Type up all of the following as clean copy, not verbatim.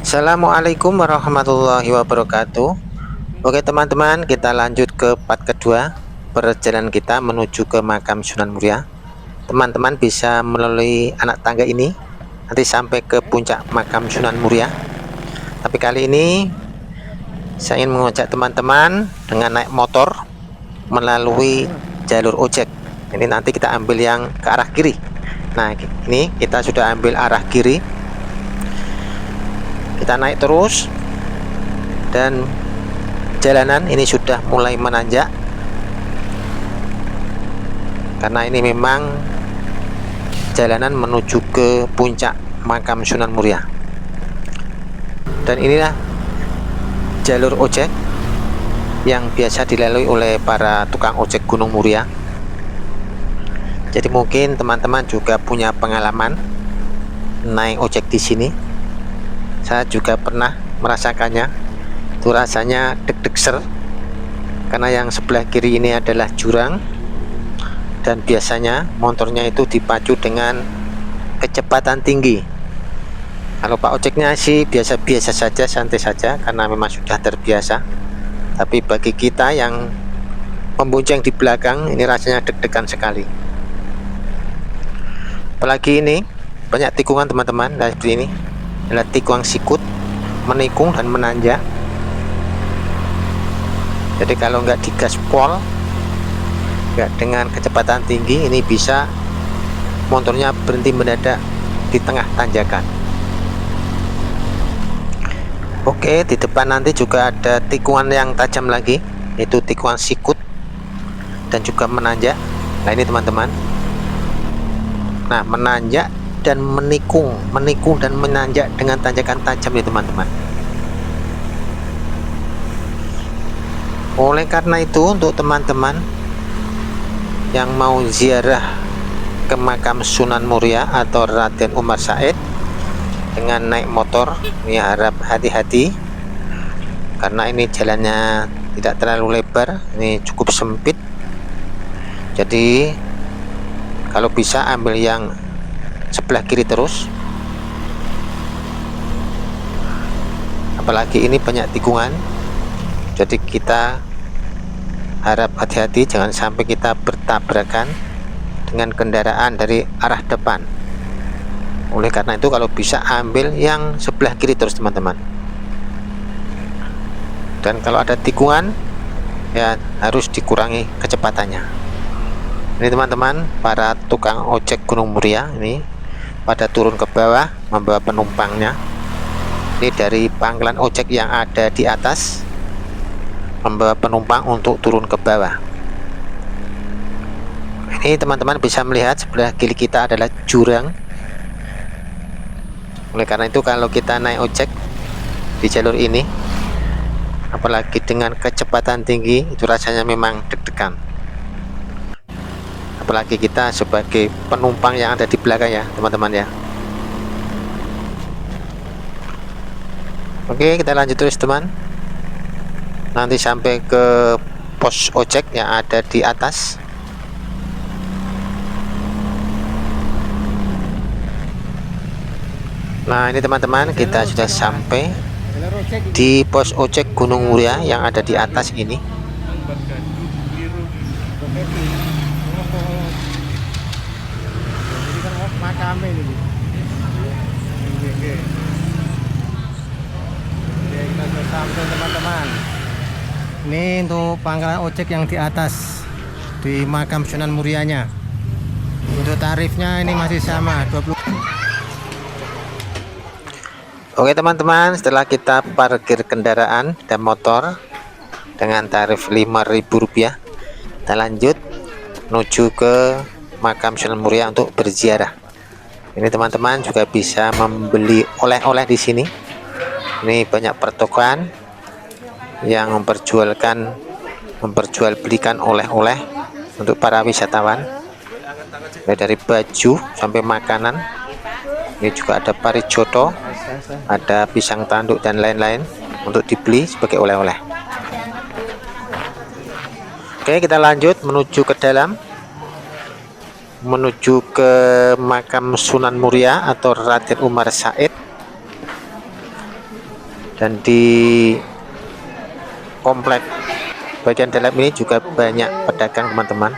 Assalamualaikum warahmatullahi wabarakatuh. Oke teman-teman, kita lanjut ke part kedua perjalanan kita menuju ke makam Sunan Muria. Teman-teman bisa melalui anak tangga ini nanti sampai ke puncak makam Sunan Muria. Tapi kali ini saya ingin mengajak teman-teman dengan naik motor melalui jalur ojek. Ini nanti kita ambil yang ke arah kiri. Nah, ini kita sudah ambil arah kiri. Kita naik terus dan jalanan ini sudah mulai menanjak karena ini memang jalanan menuju ke puncak makam Sunan Muria. Dan inilah jalur ojek yang biasa dilalui oleh para tukang ojek Gunung Muria. Jadi mungkin teman-teman juga punya pengalaman naik ojek di sini. Saya juga pernah merasakannya. Itu rasanya deg-deg ser karena yang sebelah kiri ini adalah jurang dan biasanya motornya itu dipacu dengan kecepatan tinggi. Kalau Pak ojeknya sih biasa-biasa saja, santai saja karena memang sudah terbiasa. Tapi bagi kita yang membonceng di belakang ini rasanya deg-degan sekali. Apalagi ini banyak tikungan teman-teman. Nah, seperti ini adalah tikungan sikut, menikung dan menanjak. Jadi kalau nggak digaspol, nggak dengan kecepatan tinggi, ini bisa motornya berhenti mendadak di tengah tanjakan. Oke, di depan nanti juga ada tikungan yang tajam lagi, yaitu tikungan sikut dan juga menanjak. Nah ini teman-teman. Nah, menanjak dan menikung dan menanjak dengan tanjakan tajam ya teman-teman. Oleh karena itu untuk teman-teman yang mau ziarah ke makam Sunan Muria atau Raden Umar Said dengan naik motor, ini harap hati-hati karena ini jalannya tidak terlalu lebar, ini cukup sempit. Jadi kalau bisa ambil yang sebelah kiri terus, apalagi ini banyak tikungan, jadi kita harap hati-hati jangan sampai kita bertabrakan dengan kendaraan dari arah depan. Oleh karena itu kalau bisa ambil yang sebelah kiri terus teman-teman. Dan kalau ada tikungan ya harus dikurangi kecepatannya. Ini teman-teman, para tukang ojek Gunung Muria ini pada turun ke bawah membawa penumpangnya. Ini dari pangkalan ojek yang ada di atas membawa penumpang untuk turun ke bawah. Ini teman-teman bisa melihat sebelah kiri kita adalah jurang. Oleh karena itu kalau kita naik ojek di jalur ini, apalagi dengan kecepatan tinggi, itu rasanya memang deg-degan. Apalagi kita sebagai penumpang yang ada di belakang ya teman-teman ya. Oke, kita lanjut terus teman. Nanti sampai ke pos ojek yang ada di atas. Nah ini teman-teman, kita sudah sampai di pos ojek Gunung Muria yang ada di atas ini. Sampai teman-teman, ini untuk pangkalan ojek yang di atas di makam Sunan Murianya. Untuk tarifnya ini masih sama 20. Oke teman-teman, setelah kita parkir kendaraan dan motor dengan tarif Rp5.000, kita lanjut menuju ke makam Sunan Muria untuk berziarah. Ini teman-teman juga bisa membeli oleh-oleh di sini. Ini banyak pertokoan yang memperjualbelikan oleh-oleh untuk para wisatawan, dari baju sampai makanan. Ini juga ada parijoto, ada pisang tanduk dan lain-lain untuk dibeli sebagai oleh-oleh. Oke, kita lanjut menuju ke dalam, menuju ke makam Sunan Muria atau Raden Umar Said. Dan di komplek bagian dalam ini juga banyak pedagang teman-teman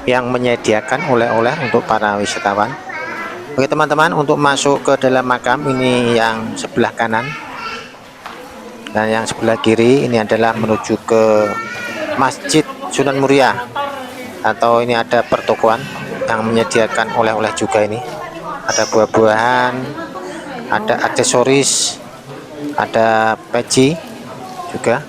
yang menyediakan oleh-oleh untuk para wisatawan. Oke teman-teman, untuk masuk ke dalam makam ini yang sebelah kanan, dan yang sebelah kiri ini adalah menuju ke Masjid Sunan Muria, atau ini ada pertokoan yang menyediakan oleh-oleh juga. Ini ada buah-buahan, ada aksesoris, ada peci juga,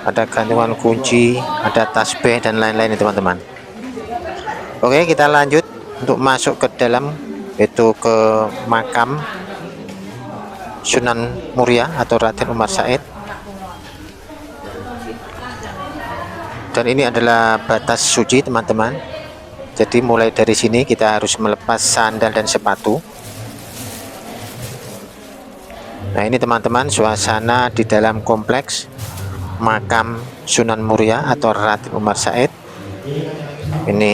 ada gantungan kunci, ada tasbih dan lain-lain teman-teman. Oke, kita lanjut untuk masuk ke dalam, yaitu ke makam Sunan Muria atau Raden Umar Said. Dan ini adalah batas suci teman-teman. Jadi mulai dari sini kita harus melepas sandal dan sepatu. Nah ini teman-teman suasana di dalam kompleks makam Sunan Muria atau Raden Umar Said. Ini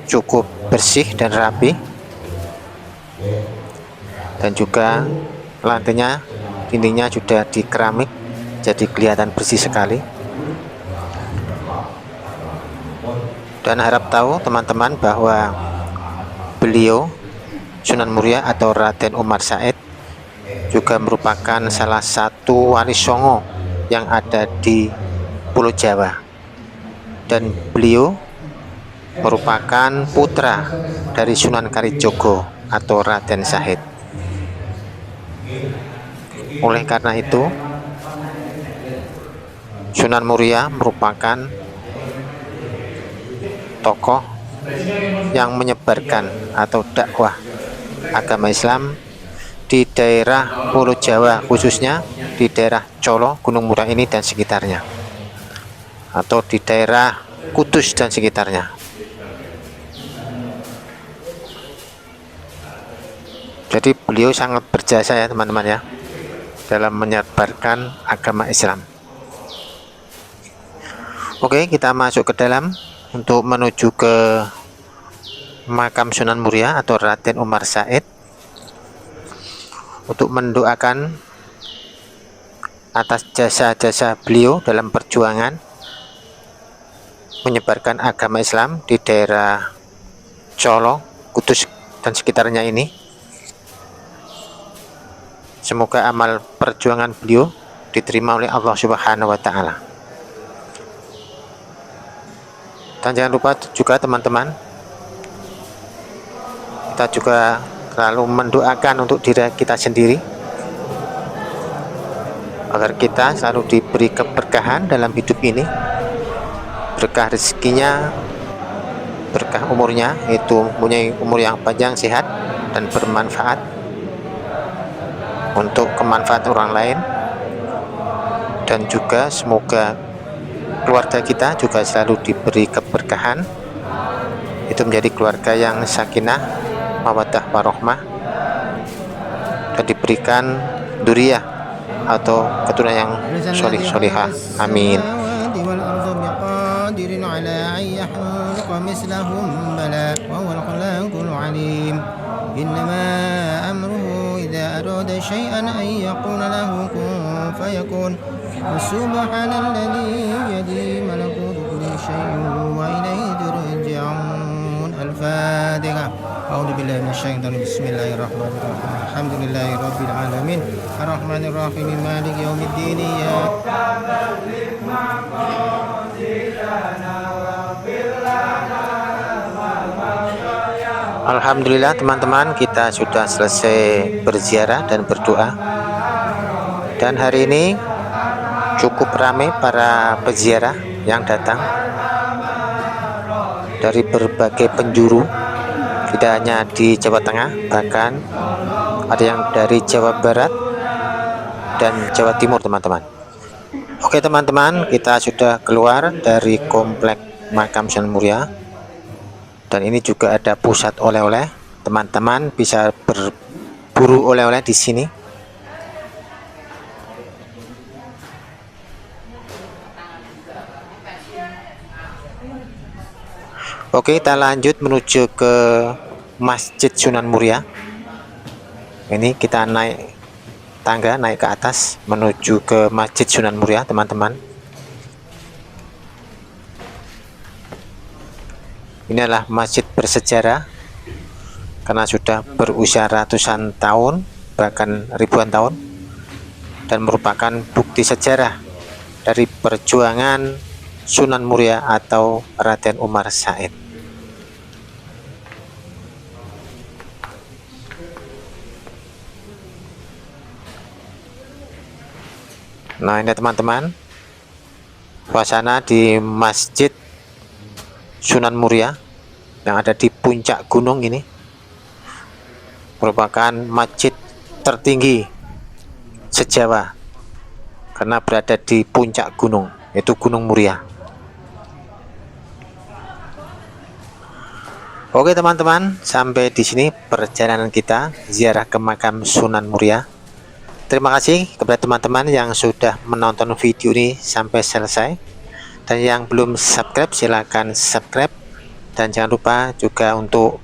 cukup bersih dan rapi, dan juga lantainya, dindingnya sudah di keramik, jadi kelihatan bersih sekali. Dan harap tahu teman-teman bahwa beliau Sunan Muria atau Raden Umar Said juga merupakan salah satu wali songo yang ada di Pulau Jawa, dan beliau merupakan putra dari Sunan Kalijogo atau Raden Said. Oleh karena itu, Sunan Muria merupakan tokoh yang menyebarkan atau dakwah agama Islam di daerah Pulau Jawa, khususnya di daerah Colo, Gunung Murah ini dan sekitarnya, atau di daerah Kudus dan sekitarnya. Jadi beliau sangat berjasa ya teman-teman ya, dalam menyebarkan agama Islam. Oke, kita masuk ke dalam untuk menuju ke makam Sunan Muria atau Raden Umar Said, untuk mendoakan atas jasa-jasa beliau dalam perjuangan menyebarkan agama Islam di daerah Colo, Kudus dan sekitarnya ini. Semoga amal perjuangan beliau diterima oleh Allah Subhanahu wa Ta'ala. Dan jangan lupa juga teman-teman, kita juga selalu mendoakan untuk diri kita sendiri, agar kita selalu diberi keberkahan dalam hidup ini, berkah rezekinya, berkah umurnya, yaitu mempunyai umur yang panjang, sehat dan bermanfaat untuk kemanfaatan orang lain. Dan juga semoga keluarga kita juga selalu diberi keberkahan, itu menjadi keluarga yang sakinah, mawaddah warahmah, dan diberikan dzurriyyah atau keturunan yang sholih sholihah. Amin. أراد شيئا أن يقول له كن فيكون سبحان الذي بيده ملكوت كل شيء وإليه ترجعون. الفاتحة. أعوذ بالله من الشيطان بسم الله الرحمن الرحيم الحمد لله رب العالمين الرحمن الرحيم مالك يوم الدين Alhamdulillah teman-teman, kita sudah selesai berziarah dan berdoa, dan hari ini cukup ramai para peziarah yang datang dari berbagai penjuru, tidak hanya di Jawa Tengah, bahkan ada yang dari Jawa Barat dan Jawa Timur teman-teman. Oke teman-teman, kita sudah keluar dari komplek makam Sunan Muria. Dan ini juga ada pusat oleh-oleh, teman-teman bisa berburu oleh-oleh di sini. Oke, kita lanjut menuju ke Masjid Sunan Muria. Ini kita naik tangga naik ke atas menuju ke Masjid Sunan Muria, teman-teman. Ini adalah masjid bersejarah karena sudah berusia ratusan tahun, bahkan ribuan tahun, dan merupakan bukti sejarah dari perjuangan Sunan Muria atau Raden Umar Said. Nah, ini teman-teman, suasana di Masjid Sunan Muria yang ada di puncak gunung ini, merupakan masjid tertinggi se-Jawa karena berada di puncak gunung, yaitu Gunung Muria. Oke teman-teman, sampai di sini perjalanan kita ziarah ke makam Sunan Muria. Terima kasih kepada teman-teman yang sudah menonton video ini sampai selesai, dan yang belum subscribe silahkan subscribe, dan jangan lupa juga untuk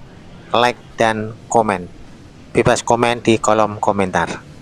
like dan komen. Bebas komen di kolom komentar.